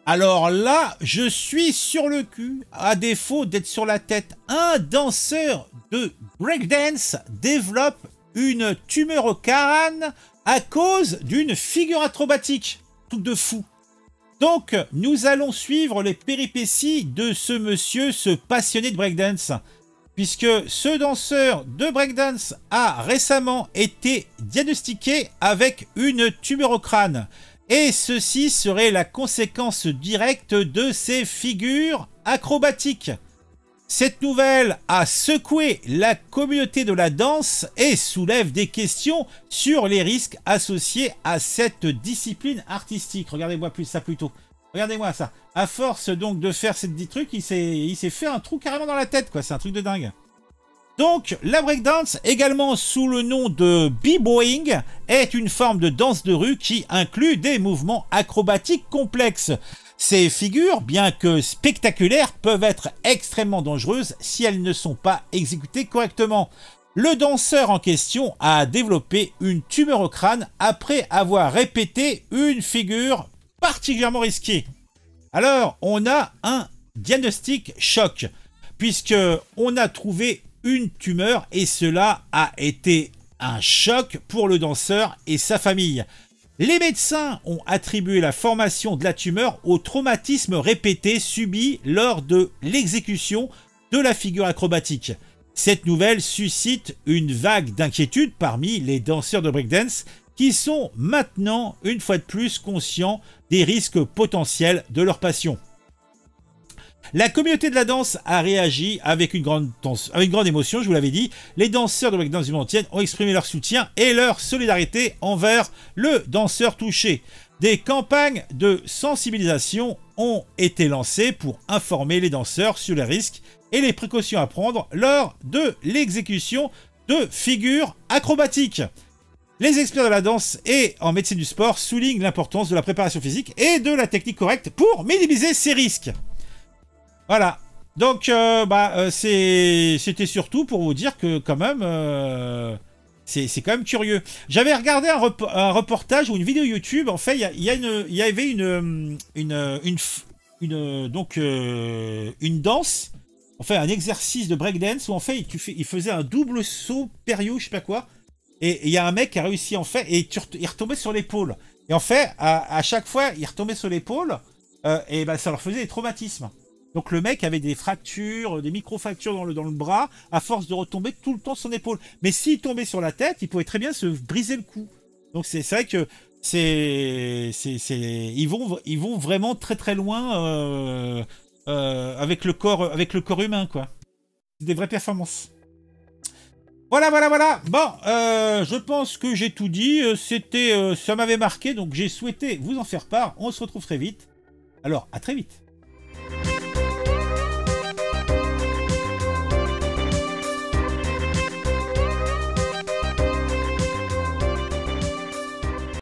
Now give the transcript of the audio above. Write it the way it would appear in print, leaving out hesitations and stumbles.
Alors là, je suis sur le cul. À défaut d'être sur la tête, un danseur de breakdance développe une tumeur au crâne à cause d'une figure acrobatique. Truc de fou. Donc, nous allons suivre les péripéties de ce monsieur, ce passionné de breakdance. Puisque ce danseur de breakdance a récemment été diagnostiqué avec une tumeur au crâne. Et ceci serait la conséquence directe de ses figures acrobatiques. Cette nouvelle a secoué la communauté de la danse et soulève des questions sur les risques associés à cette discipline artistique. Regardez-moi ça plutôt. Regardez-moi ça. À force donc de faire ces 10 trucs, il s'est fait un trou carrément dans la tête, quoi. C'est un truc de dingue. Donc, la breakdance, également sous le nom de b-boying, est une forme de danse de rue qui inclut des mouvements acrobatiques complexes. Ces figures, bien que spectaculaires, peuvent être extrêmement dangereuses si elles ne sont pas exécutées correctement. Le danseur en question a développé une tumeur au crâne après avoir répété une figure particulièrement risquée. Alors, on a un diagnostic choc, puisque on a trouvé une tumeur et cela a été un choc pour le danseur et sa famille. Les médecins ont attribué la formation de la tumeur au traumatisme répété subi lors de l'exécution de la figure acrobatique. Cette nouvelle suscite une vague d'inquiétude parmi les danseurs de breakdance qui sont maintenant, une fois de plus, conscients des risques potentiels de leur passion. La communauté de la danse a réagi avec une grande émotion, je vous l'avais dit. Les danseurs de breakdance du monde entier ont exprimé leur soutien et leur solidarité envers le danseur touché. Des campagnes de sensibilisation ont été lancées pour informer les danseurs sur les risques et les précautions à prendre lors de l'exécution de figures acrobatiques. Les experts de la danse et en médecine du sport soulignent l'importance de la préparation physique et de la technique correcte pour minimiser ces risques. Voilà, donc c'était surtout pour vous dire que quand même, c'est quand même curieux. J'avais regardé un reportage ou une vidéo YouTube, en fait, il y avait une danse, enfin un exercice de breakdance où en fait il faisait un double saut périlleux, je sais pas quoi, et il y a un mec qui a réussi en fait, et il retombait sur l'épaule. Et en fait, à chaque fois, il retombait sur l'épaule, et ben ça leur faisait des traumatismes. Donc le mec avait des fractures, des micro-fractures dans le bras, à force de retomber tout le temps sur son épaule. Mais s'il tombait sur la tête, il pouvait très bien se briser le cou. Donc c'est vrai que ils vont vraiment très très loin avec le corps humain, quoi. C'est des vraies performances. Voilà. Bon, je pense que j'ai tout dit. Ça m'avait marqué, donc j'ai souhaité vous en faire part. On se retrouve très vite. Alors, à très vite.